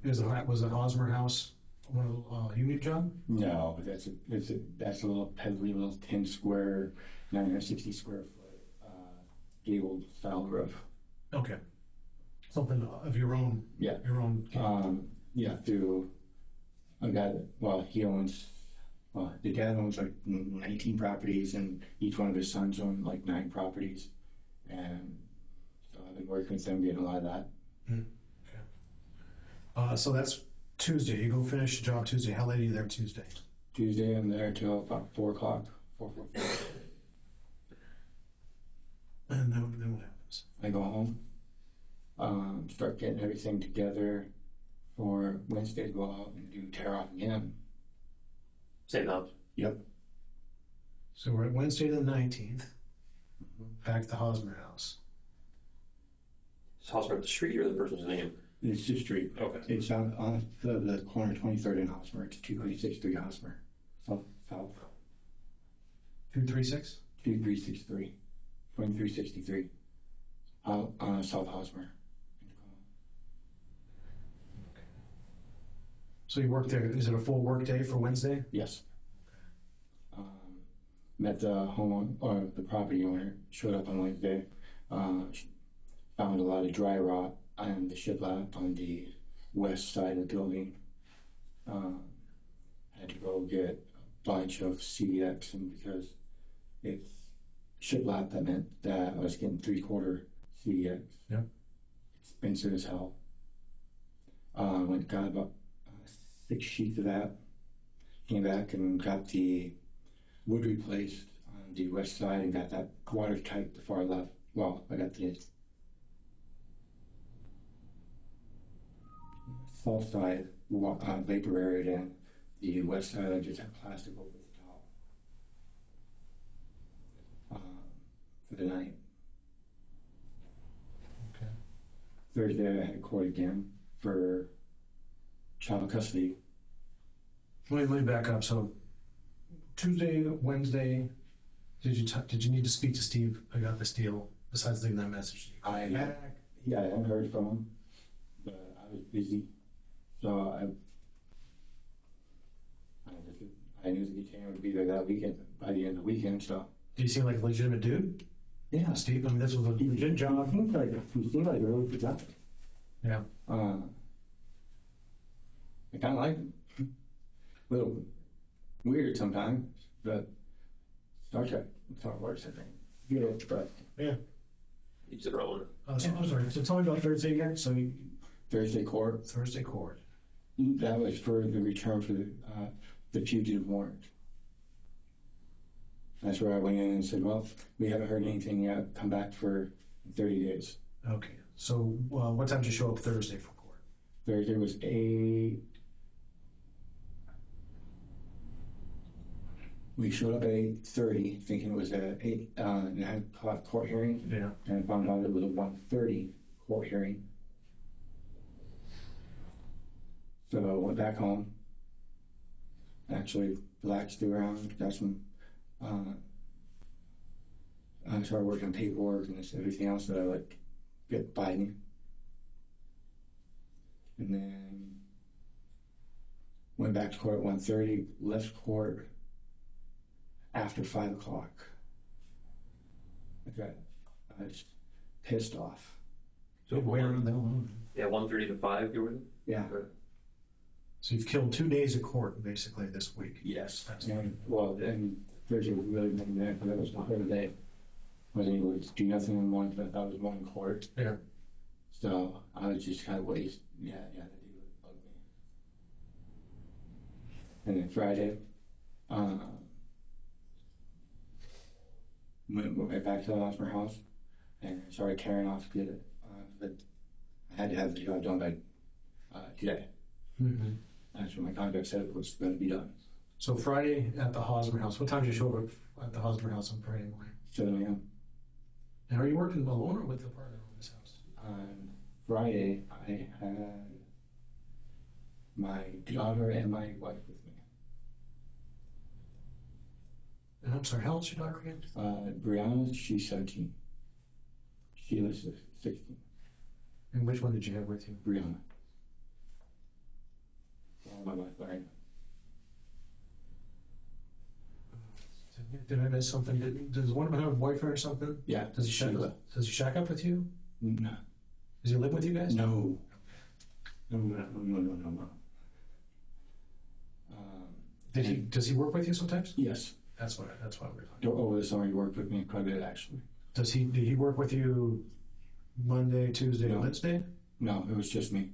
Was the Hosmer house one of the union job? No, but that's a little pebbly little 10 square, 960 square foot gabled style roof. Okay. Something of your own. Yeah. Your own. Yeah, through a guy. Well, he owns. Well, the dad owns like 19 properties, and each one of his sons own like 9 properties, and so I've been working with them, getting a lot of that. Okay. So that's Tuesday. You go finish the job Tuesday. How late are you there Tuesday? Tuesday, I'm there till about 4 o'clock. 4. And then what happens? I go home, start getting everything together for Wednesday to go out and do tear off again. Same house. Yep. So we're at Wednesday the 19th. Back at the Hosmer house. Is Hosmer up the street or the person's name? It's the street. Okay. It's on the corner 23rd and Hosmer. It's 2363 Hosmer. South. 236? 2363. 2363. South Hosmer. So you work there. Is it a full work day for Wednesday? Yes. Met the the property owner. Showed up on Wednesday. Found a lot of dry rot on the shiplap on the west side of the building. Had to go get a bunch of CVX, and because it's shiplap, that meant that I was getting 3/4 CVX. Yep. Expensive as hell. Got about 6 sheets of that. Came back and got the wood replaced on the west side and got that watertight the far left. Well, I got the south side vapor buried in. The west side I just had plastic over the top for the night. Okay. Thursday I had court again for child custody. Let me back up. So Tuesday, Wednesday, did you need to speak to Steve about this deal besides leaving that message? I hadn't heard from him, but I was busy, so I knew the detainer would be there that weekend, by the end of the weekend. So Did he seem like a legitimate dude? yeah, Steve, I mean, this was a legit job. he seemed like a really good guy. Yeah. I kind of like him. A little weird sometimes, but Star Wars, I think. Good, but Yeah. Each their own. So, I'm sorry. So tell me about Thursday again. So Thursday court. Thursday court. That was for the return for the fugitive warrant. That's where I went in and said, well, we haven't heard anything yet. Come back for 30 days. Okay. So what time did you show up Thursday for court? Thursday was 8. We showed up at 8:30, thinking it was a 9 o'clock court hearing, Yeah. and found out it was a 1:30 court hearing. So I went back home. Actually relaxed around, got some. I started working on paperwork and everything else that I like get by me. And then went back to court at 1:30, left court after 5 o'clock. I was pissed off. So where are they? Yeah, 1:30 to 5. You were. Yeah. So you've killed 2 days of court basically this week. Yes. That's And Thursday was really making that because that was the whole day. Wasn't able to do nothing in one, but that was one court. Yeah. So I was just kind of waste. Yeah, that dude would bug me. And then Friday, went right back to the Hosmer house and started carrying off to get it. But I had to have the job done by today. Mm-hmm. That's what my contract said it was going to be done. So Friday at the Hosmer house. What time did you show up at the Hosmer house on Friday morning? 7 a.m. And are you working alone or with the partner on this house? On Friday, I had my daughter and my wife with me. And I'm sorry, how old's your daughter again? Brianna, she's 17. Sheila's 16. And which one did you have with you? Brianna. wife learned. Did I miss something? Does one of them have a boyfriend or something? Yeah. Does he shack? Sheila. Does he shack up with you? No. Does he live with you guys? No. No. Does he work with you sometimes? Yes. That's why we're talking. Over the summer, he worked with me quite a bit, actually. Did he work with you Monday, Tuesday, No. Wednesday? No, it was just me.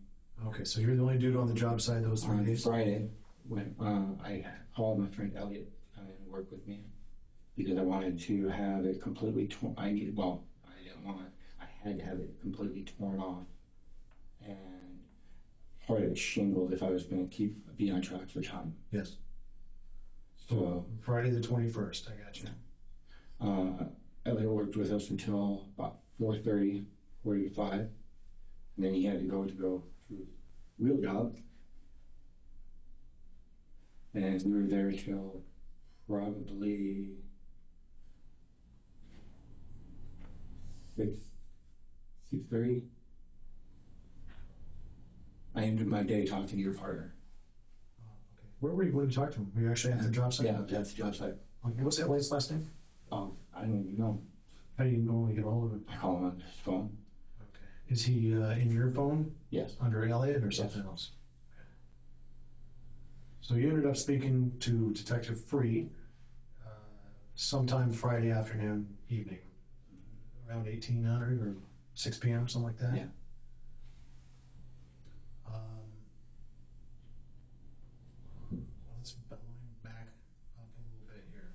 Okay, so you're the only dude on the job site those 3 On days? Friday, when I called my friend Elliot come in and work with me because I wanted to have it completely torn. I didn't want. I had to have it completely torn off and part of it shingled if I was going to be on track for time. Yes. So Friday the 21st, I got you. Elliot worked with us until about 4:30, 45, and then he had to go to real job. And we were there till probably 6:30. I ended my day talking to your partner. Okay. Where were you when you talked to him? Were you actually at the job site? Yeah, that's the job site. Okay, what's that lady's last name? I don't even know. How do you normally get a hold of him? I call him on his phone. Okay. Is he in your phone Yes. under Elliot or something else? Okay. So you ended up speaking to Detective Free sometime Friday afternoon, evening, around 1800 or 6 p.m., something like that? Yeah. Let's back up a little bit here.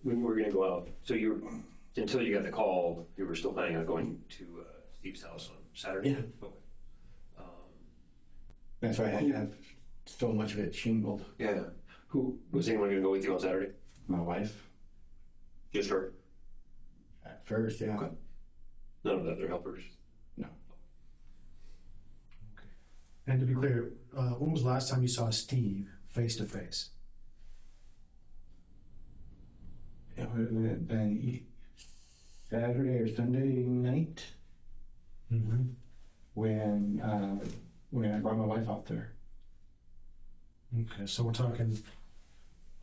When we were going to go out, so until you got the call, you were still planning on going to Steve's house on Saturday? Yeah. Okay. That's why I had to have so much of it shingled. Yeah. Who was anyone going to go with you on Saturday? My wife, Just her? at first, yeah. Okay. None of the other helpers? No. Okay. And to be clear, when was the last time you saw Steve face to face? It would have been Saturday or Sunday night Mm-hmm. when I brought my wife out there. Okay, so we're talking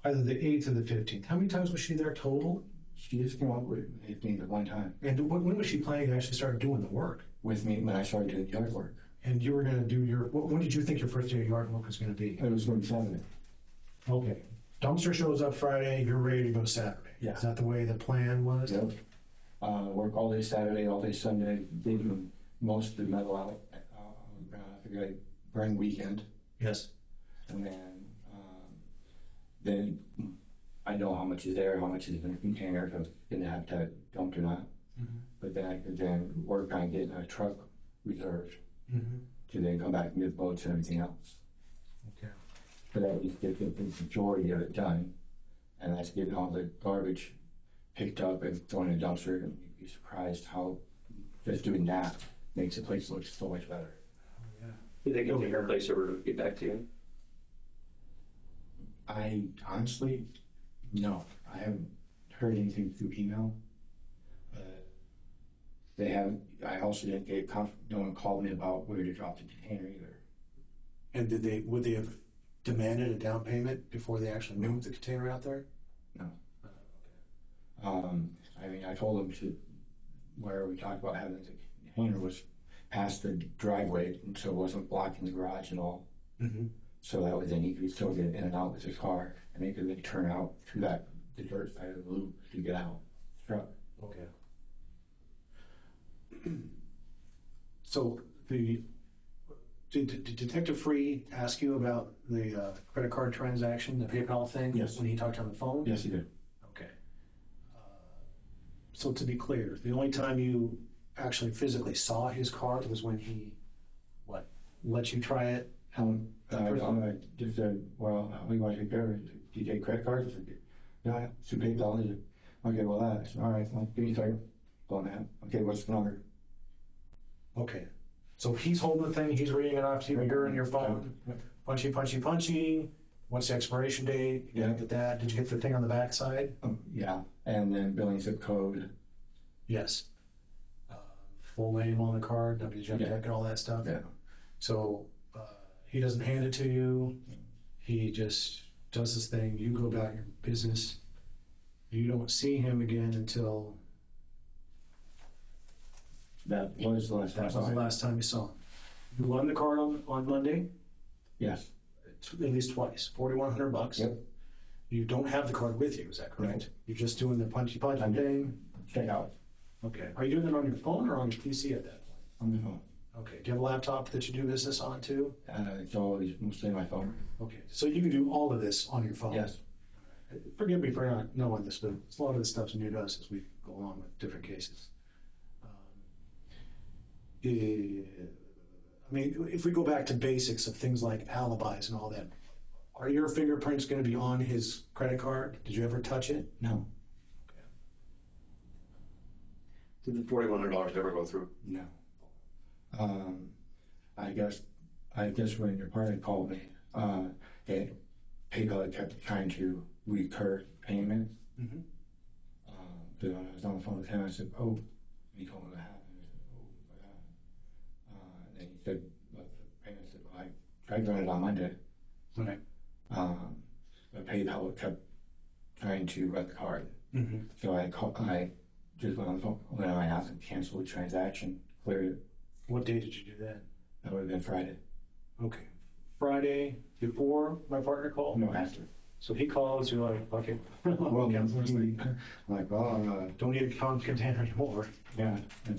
either the 8th or the 15th. How many times was she there total? She just came out with me the one time And when was she planning to actually start doing the work? with me when I started doing yard work. And you were going to do when did you think your first day of yard work was going to be? It was going to be Saturday. Okay. Dumpster shows up Friday, you're ready to go Saturday. Yeah. Is that the way the plan was? Yep. Work all day Saturday, all day Sunday. Did most of the metal out. I figured I'd bring weekend. Yes. And then I know how much is there, how much is in a container, if I'm gonna have to dump or not. Mm-hmm. But then I could then work on getting a truck reserved Mm-hmm. to then come back and get boats and everything else. Okay. But at least get the majority of it done. And that's getting all the garbage picked up and thrown in the dumpster. And you'd be surprised how just doing that makes the place look so much better. Yeah. Did they get to your place ever to get back to you? I honestly, no. I haven't heard anything through email. They haven't. I also didn't get no one called me about where to drop the container either. And would they have demanded a down payment before they actually moved the container out there? No. I mean, I told them to where we talked about having the container was past the driveway, and so it wasn't blocking the garage and all. Mm-hmm. So that way then he could still get in and out with his car, and he could then turn out to the dirt side of the loop to get out the truck. Okay. So did Detective Free ask you about the credit card transaction, the PayPal thing? Yes. When he talked on the phone? Yes, he did. Okay. So to be clear, the only time you actually physically saw his card was when he, let you try it? I just said, well, how do you want to take care of it? Do you take credit cards? I said, yeah, it's a PayPal. He said, okay, well, that. I said, all right, well, give me a second. Go on that. Okay, what's the number? Okay. So he's holding the thing, he's reading it off to you, you're in your phone, punchy, punchy, punchy. What's the expiration date? You gotta get that. Did you get the thing on the back side? Yeah, and then billing zip code. Yes. Full name on the card, did you have to Yeah. get all that stuff? Yeah. So he doesn't hand it to you. He just does his thing. You go about your business. You don't see him again until That was the last time I that saw was the him. last time you saw him. You won the car on Monday, Yes. at least twice, $4,100. Yep. You don't have the card with you, is that correct? No. You're just doing the punchy punch I'm- thing? Check out Okay. Are you doing it on your phone or on your PC at that point? on the phone. Okay. Do you have a laptop that you do business on too? It's always mostly my phone. Okay. So you can do all of this on your phone? Yes. Forgive me for not knowing this, but a lot of this stuff's new to us as we go along with different cases. I mean, if we go back to basics of things like alibis and all that, are your fingerprints going to be on his credit card? Did you ever touch it? No. Did the $4,100 ever go through? No. I guess when your partner called me, PayPal kept trying to recur payments. Mm-hmm. But when I was on the phone with him, I said, "Oh," and he told me what happened. I said, "Oh my God." And then he said, "What the payment?" I said, "Well, I tried doing it on Monday." Okay. But PayPal kept trying to run the card. Mm-hmm. So I just went on the phone when I asked him to cancel the transaction, cleared it. What day did you do that? That would have been Friday. Okay. Friday before my partner called? No, after. So he calls, you're like, okay. Well, Cancel this thing. I'm like, well, Don't need a container anymore. yeah. I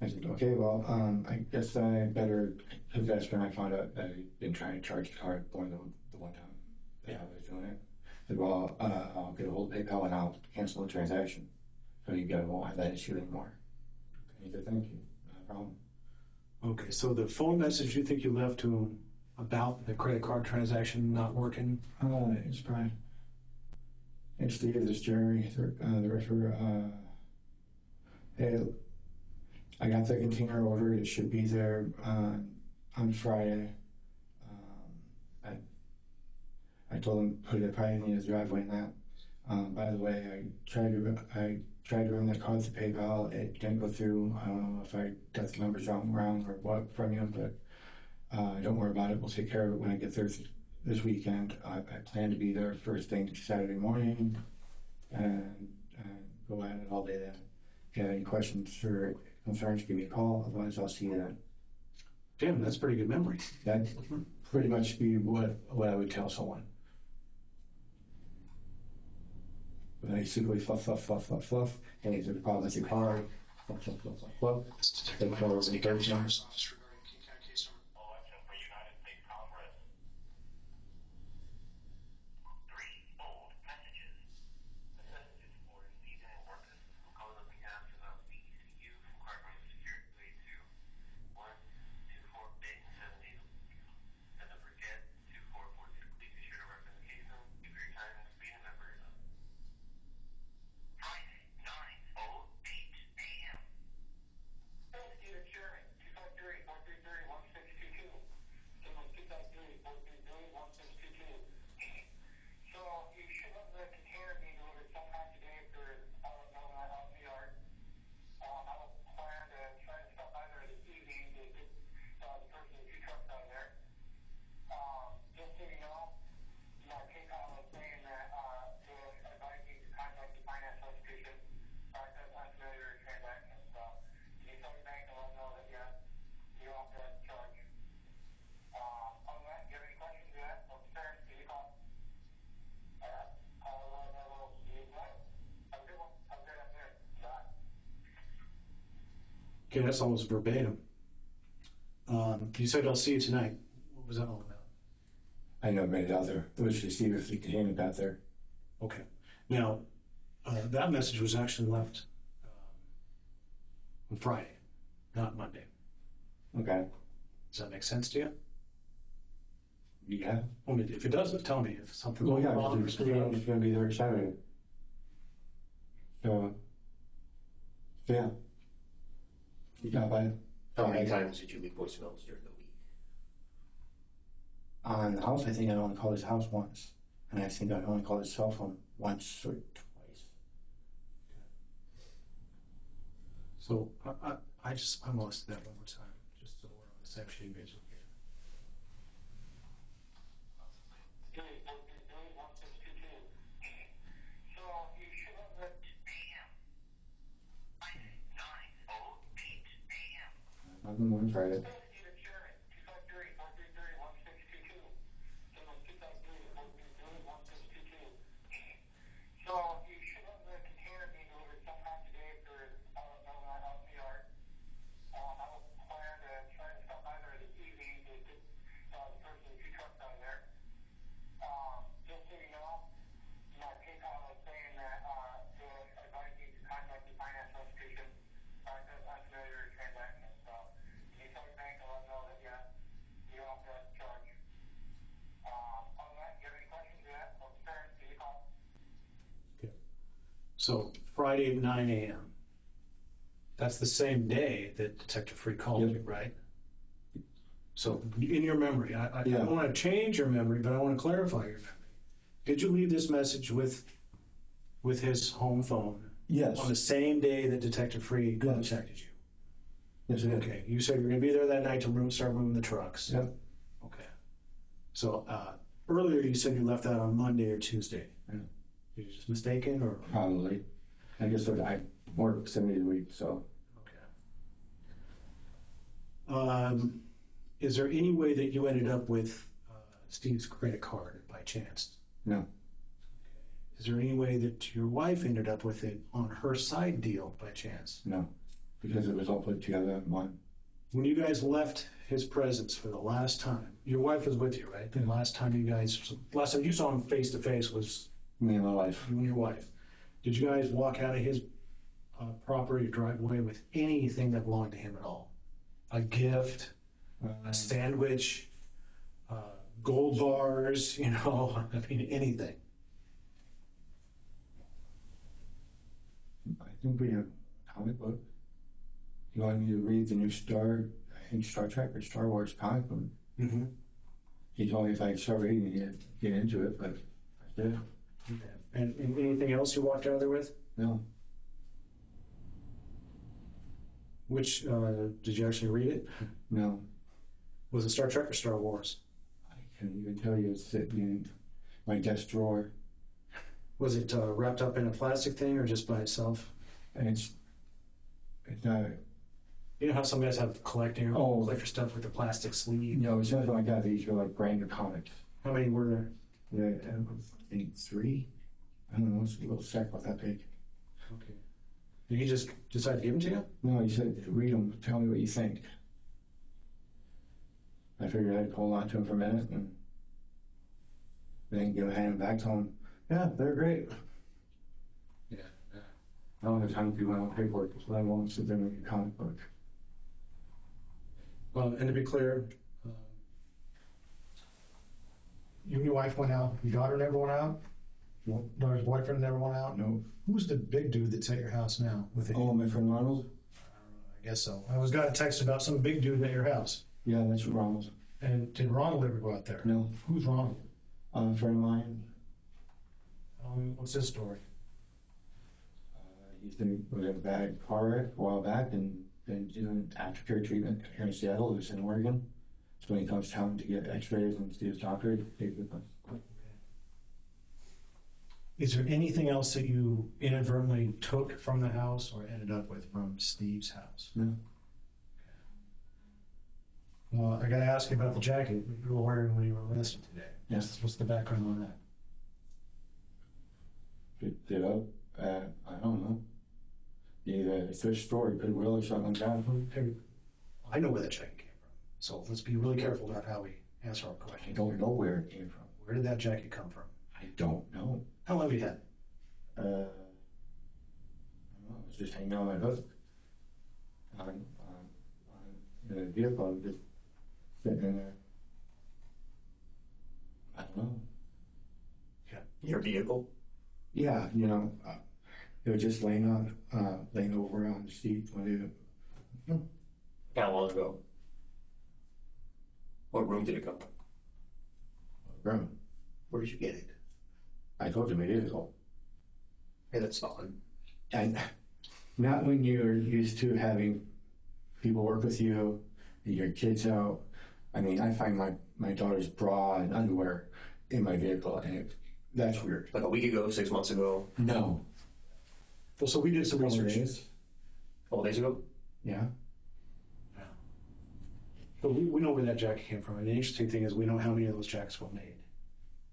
said, okay, well, I guess I better, because that's when I found out that I'd been trying to charge the card more than the one time that I was doing it. I said, well, I'll get a hold of PayPal and I'll cancel the transaction. So you guys won't have that issue anymore. And he said, thank you, no problem. Okay, so the phone message you think you left to him about the credit card transaction not working? It's Brian. It's this Jerry, the referee. Hey, I got the container ordered. It should be there on Friday. I told him put it probably in his driveway now. By the way, I tried to run that card to PayPal. It didn't go through. I don't know if I got the numbers wrong or what from you, but don't worry about it. We'll take care of it when I get there this weekend. I plan to be there first thing Saturday morning and go at it all day then. If you have any questions or concerns, give me a call. Otherwise, I'll see you then. Jim, that's pretty good memory. That pretty much be what I would tell someone. Basically, fluff. And these are the problems with your car. Fluff. Take care of any concerns. Okay, that's almost verbatim. You said I'll see you tonight. What was that all about? I never made it out there. It was to see if the container got there. Okay. Now, that message was actually left on Friday, not Monday. Okay. Does that make sense to you? Yeah. Well, if it doesn't, tell me if something's Well, yeah, wrong or it's screwed up. going to be there Saturday. So, yeah. You got by. How many times did you leave voicemails during the week? On the house, I think I only called his house once. And I think I only called his cell phone once or twice. So I want to listen to that one more time, just so we're on same sheet of music. Nothing more Friday. So you should have the container being delivered sometime today for out in the yard. I will plan to try to stop by there this evening to get the first of the two trucks out of there. Just so you know, my PayPal is saying that they'll advise you to contact the finance institution because I'm familiar with transactions. So you tell your bank and let them know that you don't have to charge. Other than that, you have any questions yet or concerns, give me a call. So Friday at 9 a.m. That's the same day that Detective Free called you, right? So in your memory, I don't want to change your memory, but I want to clarify your memory. Did you leave this message with his home phone Yes. on the same day that Detective Free contacted you? Yes, it is. Okay. You said you're going to be there that night to start moving the trucks. Yep. Okay. So earlier you said you left that on Monday or Tuesday. Yeah. You're just mistaken, or? Probably. I guess I work 7 days a week, so. Okay. Is there any way that you ended up with Steve's credit card by chance? No. Is there any way that your wife ended up with it on her side deal by chance? No. Because it was all put together in one. When you guys left his presence for the last time, your wife was with you, right? The last time you saw him face to face was Me and my wife. you and your wife. Did you guys walk out of his property driveway with anything that belonged to him at all? A gift, a sandwich, gold bars, I mean, anything. I think we have a comic book. You want me to read the new Star Trek or Star Wars comic book? Mm-hmm. He told me if I start reading it, get into it, but I did. Okay. And anything else you walked out of there with? No. Which, did you actually read it? No. Was it Star Trek or Star Wars? I can't even tell you. It's sitting in my desk drawer. Was it wrapped up in a plastic thing or just by itself? And it's not, You know how some guys have collector stuff with the plastic sleeve? it's nothing like that. These are like brand new comics. How many were there? Yeah, I think 3. I don't know. It's a little sack about that big. Okay. Did he just decide to give them to you? No, he said, read them. Tell me what you think. I figured I'd hold on to them for a minute and then hand them back to him. Yeah, they're great. Yeah. I don't have time to do my own paperwork, so I won't sit there and read a comic book. Well, and to be clear, you and your wife went out. Your daughter never went out? Your daughter's boyfriend never went out? No. Who's the big dude that's at your house now? With it? Oh, my friend Ronald? I guess so. I got a text about some big dude at your house. Yeah, that's Ronald. And did Ronald ever go out there? No. Who's Ronald? A friend of mine. What's his story? He's been in a bad car wreck a while back and been doing aftercare treatment here in Seattle. He's in Oregon. So when he comes to town to get x-rays and see his doctor, he takes with us. Is there anything else that you inadvertently took from the house or ended up with from Steve's house? No. I got to ask you about the jacket you were wearing when you were arrested today. Yes. What's the background on that? Picked it up at, I don't know, either a thrift store, Goodwill, or something like that. I know where that jacket came from. So let's be really careful about how we answer our I questions. don't know where it came from. Where did that jacket come from? I don't know. How long have you had it? I don't know. It was just hanging on my hook. In a vehicle, just sitting in there. I don't know. Your vehicle? Yeah, it was just laying over on the seat when How long ago? What room did it come from? room. Where did you get it? I told you a minute ago. Hey, that's odd. And not when you're used to having people work with you your kids out. I mean, I find my daughter's bra and underwear in my vehicle, and that's weird. Like a week ago, 6 months ago, No. Well, so we did some research. Days? a couple days ago. Yeah. But we know where that jacket came from. And the interesting thing is we know how many of those jackets were made.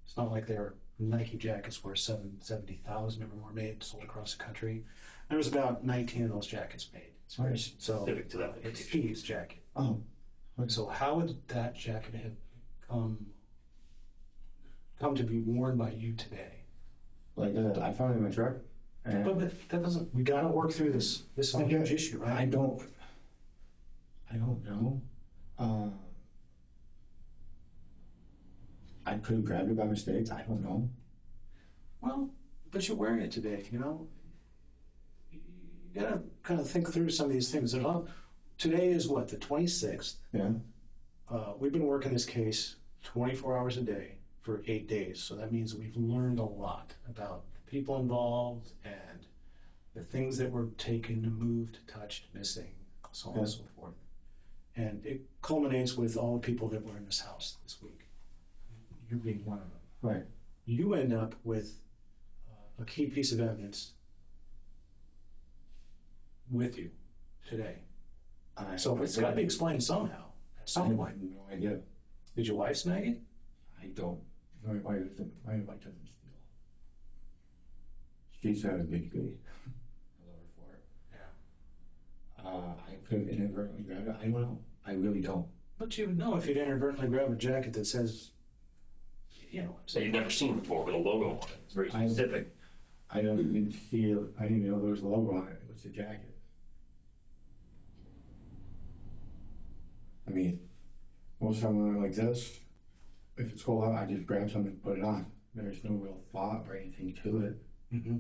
It's not like they're Nike jackets where 70,000 of them were made, sold across the country. There was about 19 of those jackets made. It's very, so Specific to that it's application. Steve's jacket. Oh. So how would that jacket have come to be worn by you today? Like I found it in my truck. And But that doesn't. We got to work through this. This is a huge issue, right? I don't know. I could have grabbed it by mistake. I don't know. Well, but you're wearing it today, you know? You gotta kind of think through some of these things. Today is what, the 26th? Yeah. We've been working this case 24 hours a day for 8 days. So that means we've learned a lot about the people involved and the things that were taken, moved, touched, missing, so on and so forth. And it culminates with all the people that were in this house this week. You being one of them. Right. You end up with a key piece of evidence with you today. So it's got to be explained somehow at I some have point. no idea. Did your wife snag it? I don't. My wife doesn't steal. She's a good goody. I love her for it. Yeah. I could have inadvertently grabbed it. I don't know. I really don't. But you would know if you'd inadvertently grab a jacket that says, you know, That you've never seen before with a logo on it. It's very specific. I don't even feel. I didn't even know there was a logo on it. It was a jacket. I mean, most of them are like this. If it's cold out, I just grab something and put it on. There's no real thought or anything to it. Mm-hmm.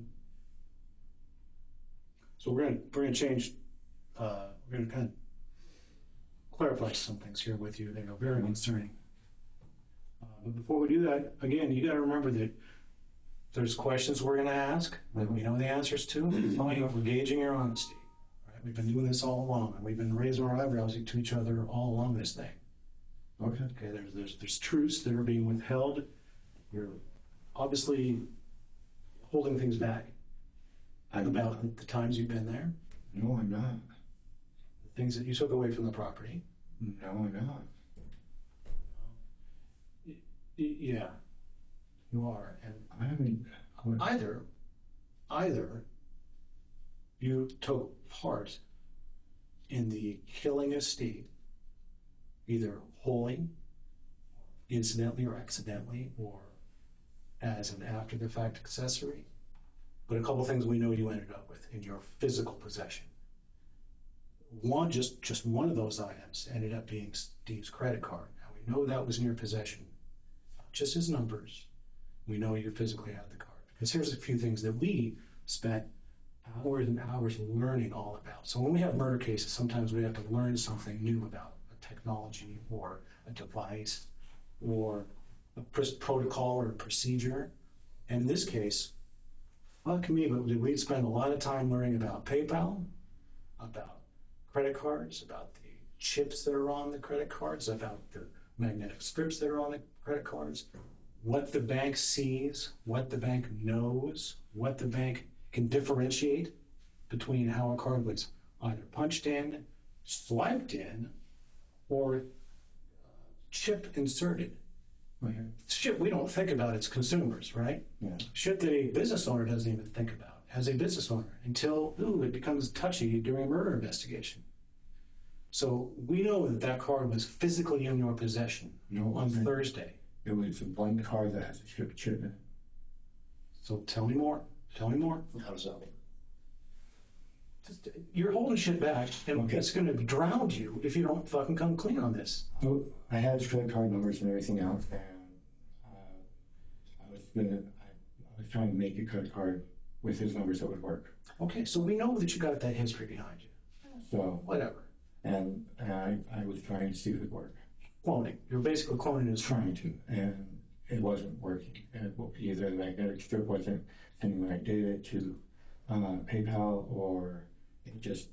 So we're gonna change. We're gonna kind of clarify some things here with you that are very concerning. But before we do that, again, you got to remember that there's questions we're going to ask that we know the answers to. We're gauging your honesty. Right? We've been doing this all along, and we've been raising our eyebrows to each other all along this thing. Okay. Okay, there's truths that are being withheld. You're obviously holding things back about the times you've been there, No, I'm not. the things that you took away from the property. No, I'm not. Yeah, you are. And I haven't. either you took part in the killing of Steve, either wholly, incidentally or accidentally, or as an after the fact accessory. But a couple things we know you ended up with in your physical possession. One, just one of those items ended up being Steve's credit card. Now we know that was in your possession, not just his numbers. We know you physically had the card. Because here's a few things that we spent hours and hours learning all about. So when we have murder cases, sometimes we have to learn something new about a technology or a device or a protocol or a procedure. And in this case, fuck me, but did we spend a lot of time learning about PayPal, about credit cards, about the chips that are on the credit cards, about the magnetic strips that are on the credit cards, what the bank sees, what the bank knows, what the bank can differentiate between how a card was either punched in, swiped in, or chip inserted. Shit we don't think about as consumers, right? Yeah. Shit that a business owner doesn't even think about as a business owner until it becomes touchy during a murder investigation. So we know that that card was physically in your possession on Thursday. It was a blank card that has a chip in it. So tell me more. Tell me more. How does that work? You're holding shit back, and Okay. it's going to drown you if you don't fucking come clean on this. So I had his credit card numbers and everything else, and I was trying to make a credit card with his numbers that would work. Okay, so we know that you got that history behind you. So, Whatever. and I was trying to see if it would work. Cloning. You're basically cloning his Trying to, and it wasn't working. And either the magnetic strip wasn't sending when I did it to PayPal, or it just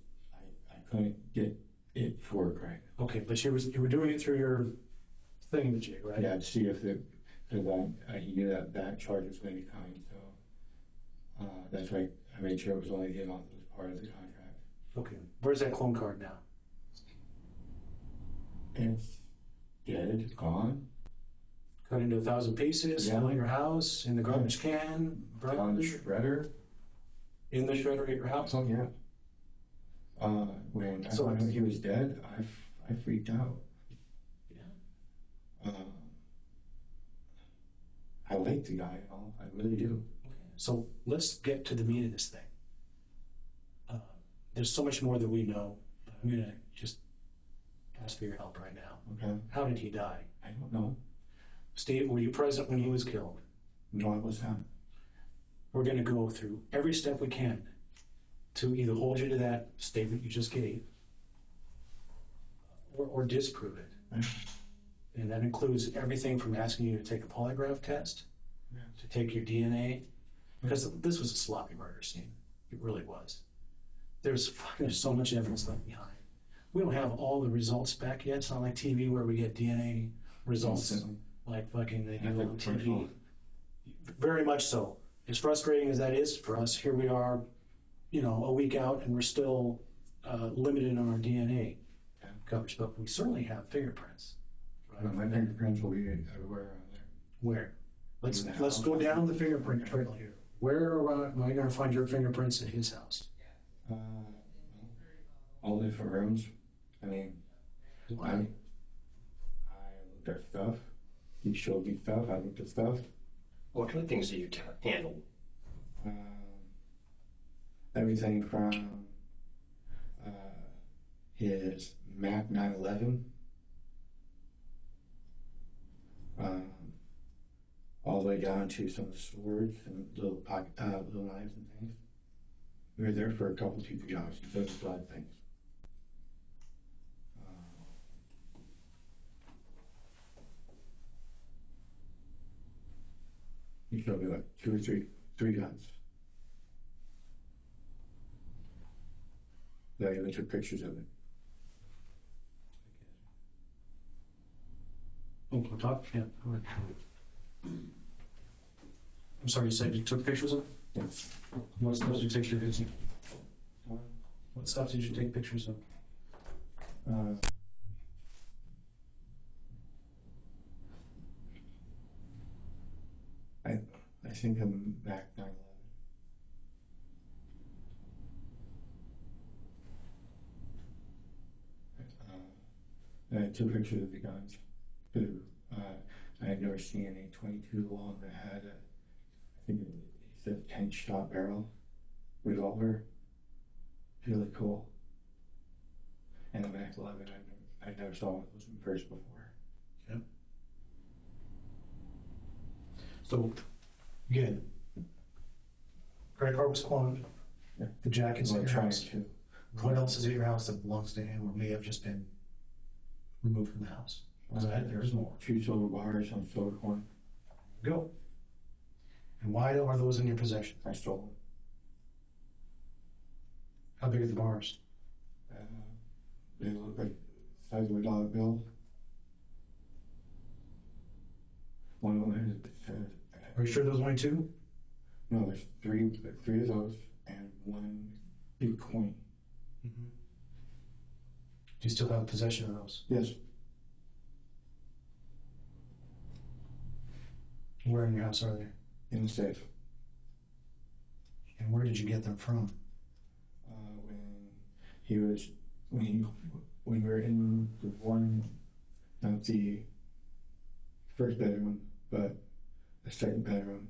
I couldn't get It's work, right? Okay, but you were doing it through your thingamajig, right? Yeah, to see if because I knew that charge was going to be coming, so that's why I made sure it was only the amount that was part of the contract. Okay, where's that clone card now? It's dead, gone, Cut into 1,000 pieces, Yeah. still in your house, in the garbage can, on the burned, shredder. in the shredder at your house? Oh yeah. When I So found out he was dead, I freaked out. Yeah. I like the guy, you know, I really do. So let's get to the meat of this thing. There's so much more that we know, but I'm gonna just ask for your help right now. Okay. How did he die? I don't know. Steve, were you present when he was killed? No, I was not. We're gonna go through every step we can to either hold you to that statement you just gave or disprove it. And that includes everything from asking you to take a polygraph test, Yeah. to take your DNA, because this was a sloppy murder scene. It really was. There's so much evidence left behind. We don't have all the results back yet. It's not like TV where we get DNA results like fucking they do on TV. Very much so. As frustrating as that is for us, here we are, a week out, and we're still limited in our DNA coverage. But we certainly have fingerprints. Right. My fingerprints will be everywhere around there. Where? Let's In the let's go house. down the fingerprint trail here. Where am I going to find your fingerprints at his house? All different rooms. I mean, I looked at stuff. He showed me stuff. I looked at stuff. What kind of things do you handle? Everything from his Mac 911 all the way down to some of the swords and little pocket, little knives and things. We were there for a couple, 2-3 hours. He showed us a lot of things. He showed me like 2 or 3 guns. They even took pictures of it. Oh, we'll talk. Yeah. Go ahead. I'm sorry, you said you took pictures of? Yes. What stuff did you take pictures of? What stuff did you take pictures of? I think I'm Mac 911. I took pictures of the guns. I had never seen a 22 long that had I think it said 10-shot barrel revolver. Really cool. And the Mac 11, I never saw one of those in person before. Yep. So, again, credit card was cloned. Yeah. The jacket's in I'm your trying house. to. What else is at your house that belongs to him or may have just been removed from the house? There's more. 2 silver bars, some silver coin. Go. And why are those in your possession? I stole them. How big are the bars? They look like the size of a dollar bill. One of them Are you sure there's only two? no, there's three of those and one big coin. Mm-hmm. Do you still have possession of those? Yes, Where in your house are they? in the safe. And where did you get them from? When we were in the one, not the first bedroom, but the second bedroom,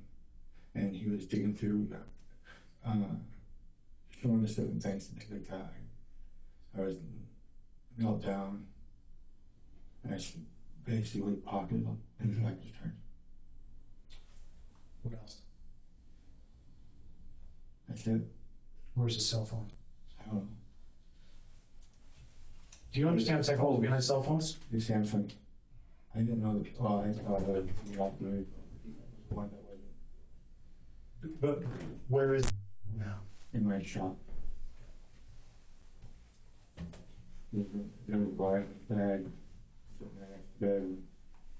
and he was digging through, showing us different things and things like that. I was knelt down, and I basically pocketed them, and his back was turned. What else? That's it. Where's his cell phone? I don't know. Do you understand the psychology behind cell phones? The Samsung. I didn't know that. Well, I thought that the one that was But where is now? in my shop. There was a bag, sitting there next to the bed,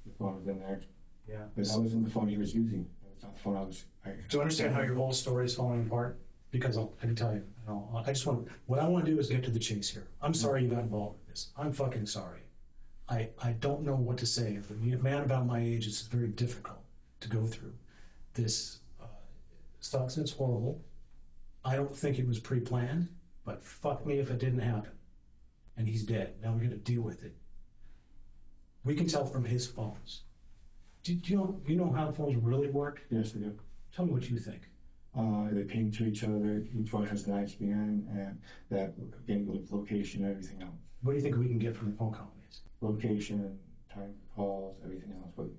the phone was in there. Yeah. But that wasn't the phone he was using. That was not the phone I was. Do you understand how your whole story is falling apart? Because I can tell you, I just want, what I want to do is get to the chase here. I'm sorry you got involved with this. I'm fucking sorry. I don't know what to say. For a man about my age, it's very difficult to go through. This sucks and it's horrible. I don't think it was pre-planned, but fuck me if it didn't happen. And he's dead. Now we're going to deal with it. We can tell from his phones. Do you know how the phones really work? Yes, I do. Tell me what you think. They ping to each other. Each one has an ISBN and that getting the location and everything else. What do you think we can get from the phone companies? Location, time for calls, everything else.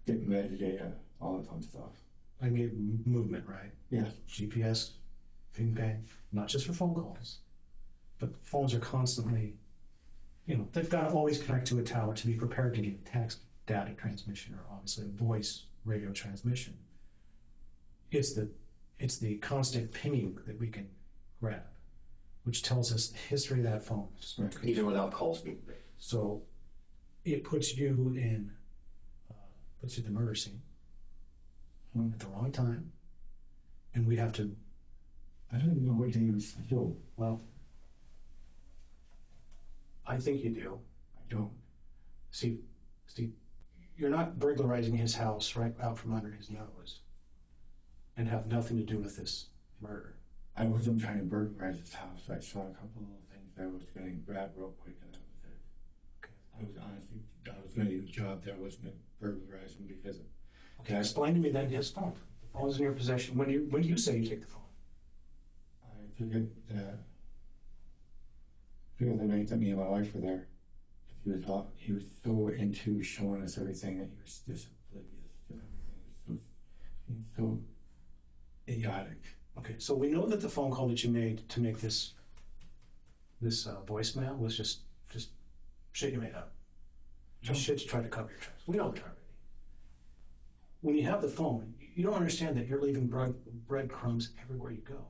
Get metadata, all that fun stuff. I mean, movement, right? Yes. GPS, ping bang, not just for phone calls, but phones are constantly, they've got to always connect to a tower to be prepared to get text data transmission or obviously a voice radio transmission. It's the constant pinging that we can grab, which tells us the history of that phone. Right. Even without calls being made. So it puts you in the murder scene at the wrong time, and we have to. I don't even know what day he was killed. Well, I think you do. I don't. See, you're not burglarizing his house right out from under his nose, and have nothing to do with this murder. I wasn't trying to burglarize his house. I saw a couple of things that I was going to grab real quick, and that was it. Okay. I was going to do a job that I wasn't going to burglarize him because of. Okay. Explain to me then his phone. The phone's in your possession. When do you say you take the phone? I forget the night that me and my wife were there. He was so into showing us everything that he was just oblivious to everything. He was so idiotic. Okay, so we know that the phone call that you made to make this voicemail was just shit you made up. Just shit to try to cover your tracks. We know that already. When you have the phone, you don't understand that you're leaving breadcrumbs everywhere you go.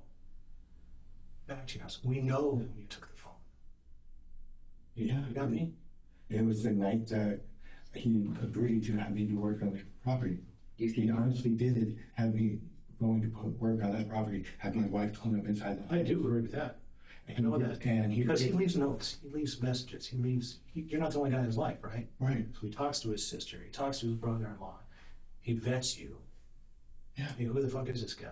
Back to your house. We know when you took the phone. Yeah. You got me? It was the night that he agreed to have me do work on the property. He honestly did have me going to put work on that property, have my wife clean up inside the house. I do agree with that. I know that. Because he leaves notes. He leaves messages. You're not the only guy in his life, right? Right. So he talks to his sister. He talks to his brother-in-law. He vets you. Yeah. Who the fuck is this guy?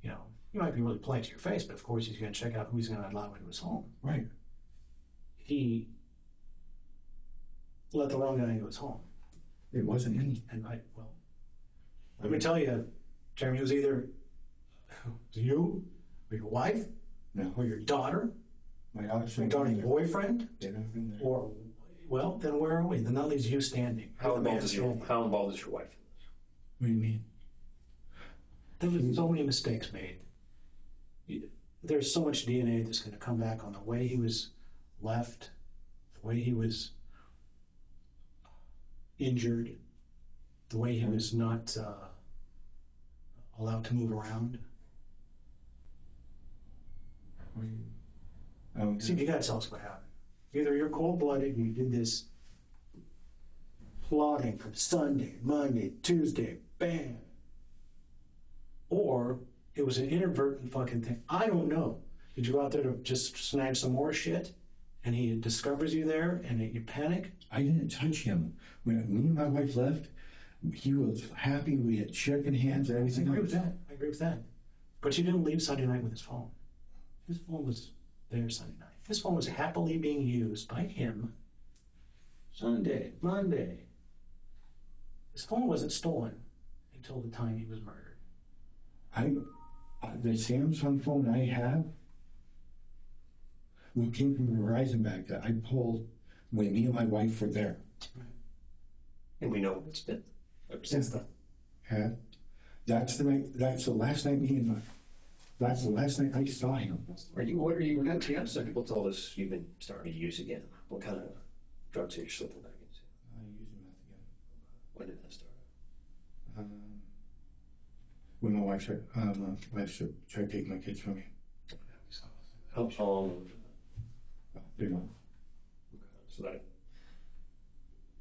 You might be really polite to your face, but of course he's going to check out who he's going to allow into his home. Right. He let the wrong guy into his home. It wasn't me. And let me tell you, Jeremy, it was either you or your wife No. or your daughter, My daughter's your daughter's boyfriend, They've never been there. or, well, then where are we? Then that leaves you standing. How You're the man involved is your standing. wife in this? What do you mean? There was so many mistakes made. There's so much DNA that's going to come back on the way he was left, the way he was injured, the way he was not allowed to move around. See, you got to tell us what happened. Either you're cold-blooded and you did this plotting from Sunday, Monday, Tuesday, bam. Or it was an inadvertent fucking thing. I don't know. Did you go out there to just snag some more shit and he discovers you there and you panic? I didn't touch him. When me and my wife left, he was happy. We had shaken hands and I everything. agree with that. I agree with that. But you didn't leave Sunday night with his phone. His phone was there Sunday night. His phone was happily being used by him Sunday, Monday. His phone wasn't stolen until the time he was murdered. The Samsung phone I have, we came from Verizon back that I pulled when me and my wife were there. And we know what it's been ever since then. Yeah. That's the last night that's the last night I saw him. What are you going to some people told us you've been starting to use again? What kind of drugs are you slipping back into? I use meth again. When did that start? When my wife tried to take my kids from me. How long? you know. So that,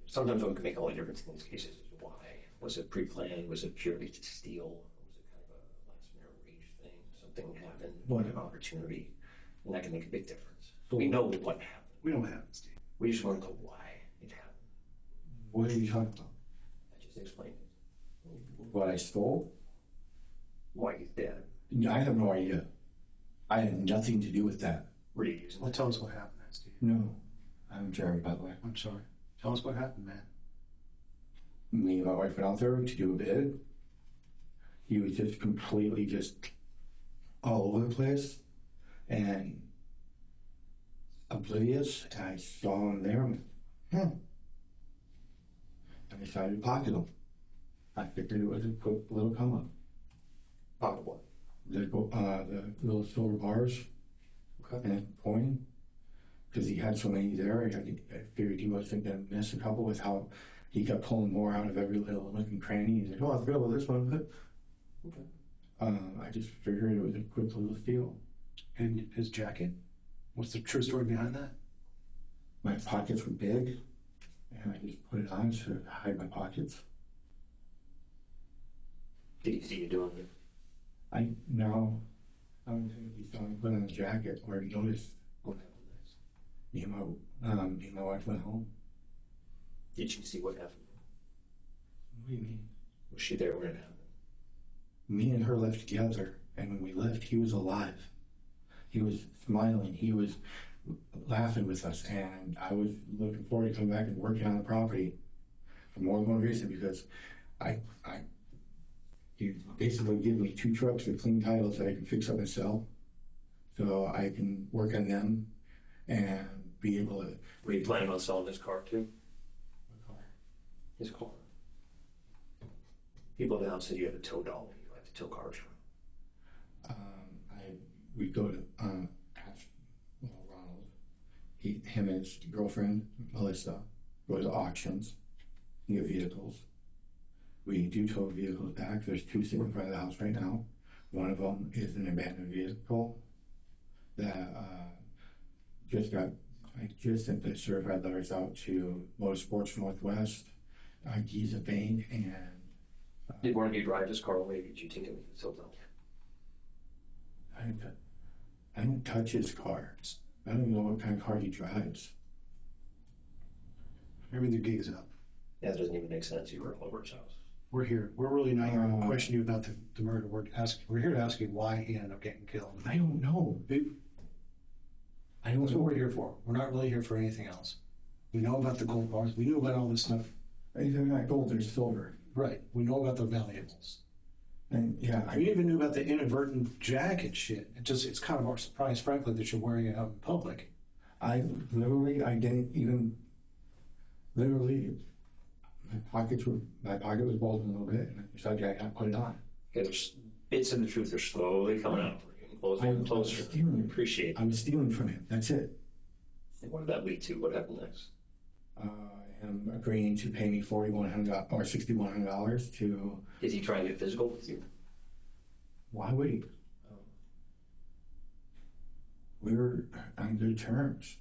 sometimes what can make all the difference in these cases is why. Was it pre-planned? Was it purely to steal? Was it kind of a last minute rage thing? Something happened, an opportunity, and that can make a big difference. We know what happened. We know what happened, Steve. We just want to know why it happened. What are you talking about? I just explained it. What I stole? Why he's dead. I have no idea. I had nothing to do with that. Were you using Well, that? tell us what happened, then, Steve. No. I'm Jerry, by the way. I'm sorry. Tell us what happened, man. Me and my wife went out there to do a bid. He was just completely just all over the place and oblivious. And I saw him there and and I decided to pocket him. I figured it was a quick little come up. Pocket what? The little silver bars Okay. and coin. Because he had so many there, I figured he wasn't going to miss a couple with how he kept pulling more out of every little nook and cranny. He's like, oh, I forgot about this one. Okay. I just figured it was a quick little steal. And his jacket? What's the true story behind that? My pockets were big, and I just put it on to hide my pockets. Did he see you doing it? I don't think he saw me put on the jacket or noticed. What happened next? Me and my wife went home. Did you see what happened? What do you mean? Was she there when it happened? Me and her left together, and when we left, he was alive. He was smiling. He was laughing with us, and I was looking forward to coming back and working on the property for more than one reason, because he basically gave me 2 trucks with clean titles that I can fix up and sell, so I can work on them and be able to. Were you planning on selling his car too? His car. People now said you had a tow dolly. You had to tow cars from. We go to Ronald, him and his girlfriend Melissa go to auctions, get vehicles. We do tow vehicles back. There's 2 sitting in front of the house right now. One of them is an abandoned vehicle that I just sent the certified letters out to Motorsports Northwest, Giza Bank, and Did one of you drive his car? Or maybe did you take him to the hotel? I don't touch his car. I don't know what kind of car he drives. Maybe the gig's up. Yeah, that doesn't even make sense. You were all over his house. We're here. We're really not here to question you about the murder. We're here to ask you why he ended up getting killed. I don't know. That's what we're here for. We're not really here for anything else. We know about the gold bars. We knew about all this stuff. They're not gold, they're silver. Right. We know about the valuables. And yeah, We even knew about the inadvertent jacket shit. It's kind of our surprise, frankly, that you're wearing it out in public. I didn't even, my pocket was bulging a little bit, and I decided I gotta put it on. Okay, there's bits of the truth are slowly coming out. We're getting closer and closer. stealing. Appreciate it. I was stealing from him, that's it. And what did that lead to? What happened next? Him agreeing to pay me $4,100 or $6,100 to, Did he try and get physical with you? why would he? We were on good terms.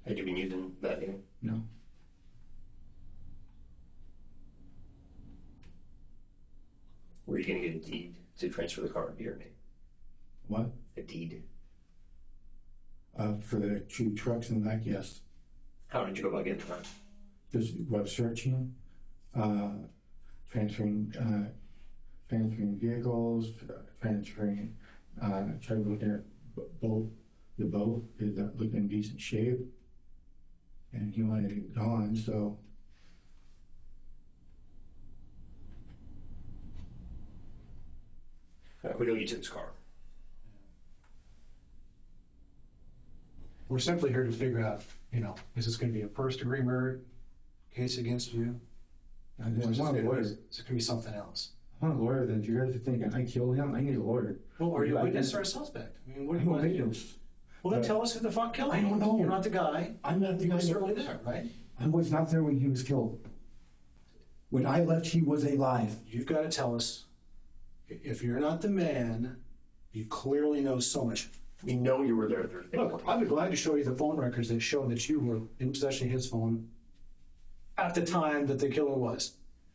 Had you been using that name? No. Were you going to get a deed to transfer the car into your name? What? A deed? For the 2 trucks in the back, yes. How did you go about getting that? Just web searching, transferring vehicles, trying to look at the boat is looking in decent shape, and he wanted it gone, so. Who know you took his car? We're simply here to figure out, is this going to be a first-degree murder case against you? I'm Or is not a lawyer. it going to be something else? I'm not a lawyer. Then if you guys are thinking I killed him, I need a lawyer. Well, are you a witness or a suspect? I mean, what do you I'm a want to do? witness. Well, then tell us who the fuck killed him. I don't know. You're not the guy. I'm not the You guy. were certainly there, right? I was not there when he was killed. When I left, he was alive. You've got to tell us, if you're not the man, You clearly know so much. We know you were there Thursday Look, morning. I'd be glad to show you the phone records that show that you were in possession of his phone at the time that the killer was.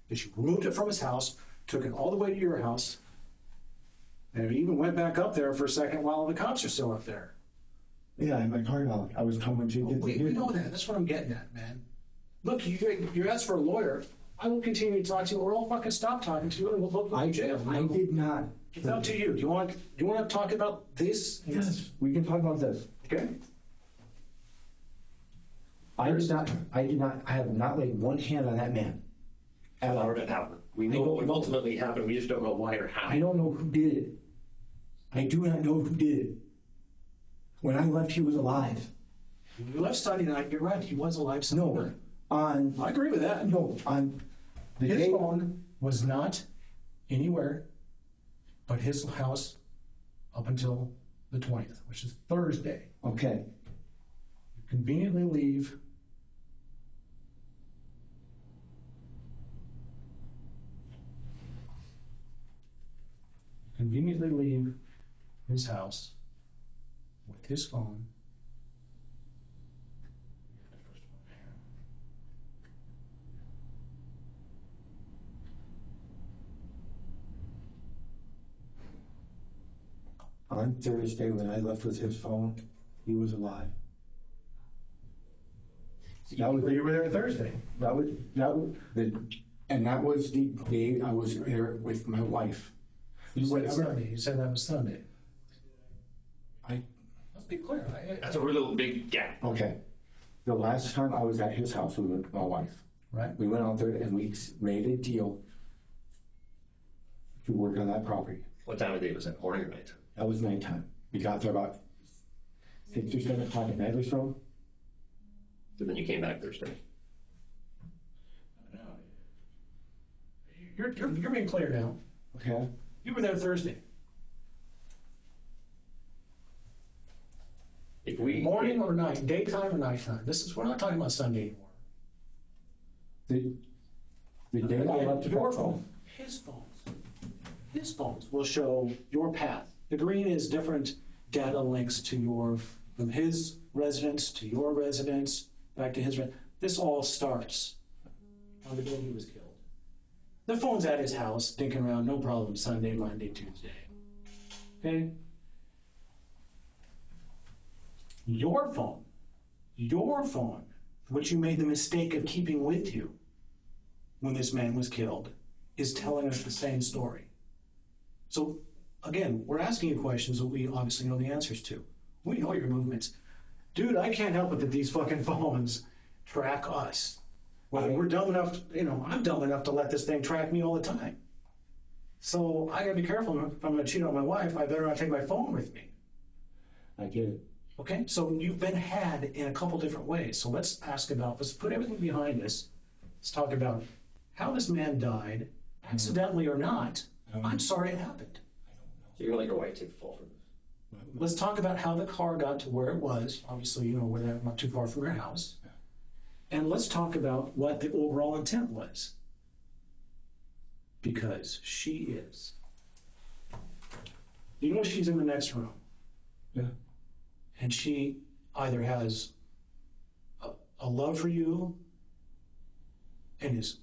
That you removed it from his house, took it all the way to your house, and even went back up there for a second while the cops are still up there. Yeah, in my car now. I was coming to get We know that. That's what I'm getting at, man. Look, you asked for a lawyer. I will continue to talk to you, or I'll fucking stop talking to you, and we'll both go to jail. I did not. It's up to you. Do you want to talk about this? Yes, we can talk about this. Okay. I have not laid one hand on that man. At all. How did it happen? We know what ultimately happened. We just don't know why or how. I don't know who did it. I do not know who did it. When I left, he was alive. You left Sunday night. You're right. He was alive Sunday No, night. I agree with that. on the His day. phone was not anywhere but his house up until the 20th, which is Thursday. Okay, You conveniently leave. Conveniently leave his house with his phone. on Thursday when I left with his phone, he was alive. That was You were there Thursday. that was the day I was there with my wife. You said Sunday. You said that was Sunday. I Let's be clear. That's a real big gap. okay. The last time I was at his house with my wife, Right. we went out there and we made a deal to work on that property. What time of day was that? Morning or night? That was nighttime. We got there about 6 or 7 o'clock at night or so. So then you came back Thursday. You're being clear now. Okay. You were there Thursday. If we Morning or night, daytime or nighttime. We're not talking about Sunday anymore. The day I left Your your phone. His phones will show your path. The green is different data links to from his residence to your residence, back to his residence. This all starts on the day he was killed. The phone's at his house, dinking around, no problem, Sunday, Monday, Tuesday. Okay? Your phone, which you made the mistake of keeping with you when this man was killed, is telling us the same story. So, again, we're asking you questions that we obviously know the answers to. We know your movements. Dude, I can't help it that these fucking phones track us. Well, we're dumb enough, I'm dumb enough to let this thing track me all the time. So I gotta be careful. If I'm gonna cheat on my wife, I better not take my phone with me. I get it. Okay, so you've been had in a couple different ways. So let's put everything behind us. Let's talk about how this man died, accidentally or not. I'm sorry it happened. So you're gonna let your wife take the fall for this? Let's talk about how the car got to where it was. Obviously, where they're not too far from your house. And let's talk about what the overall intent was. Because she is. She's in the next room. Yeah. And she either has a love for you and is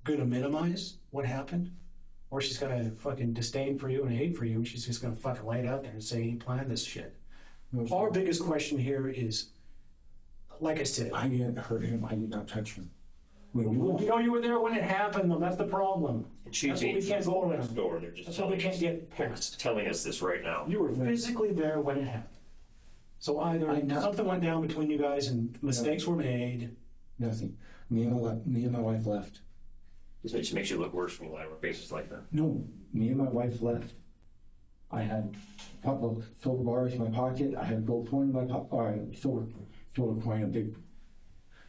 going to minimize what happened, or she's got a fucking disdain for you and a hate for you, and she's just going to fucking lay it out there and say he planned this shit. Our biggest question here is, like I said, I didn't hurt him. I did not touch him. When you were there when it happened, though. That's the problem. And she's That's what we can't go around. store. They're just That's what we can't get past. telling us this right now. You were physically there when it happened. So either something went down between you guys and mistakes were made. Nothing. Me and my wife left. It just makes you look worse when you lie on our faces like that. No, me and my wife left. I had a couple of silver bars in my pocket. I had a gold coin in my pocket. Silver coin, a big.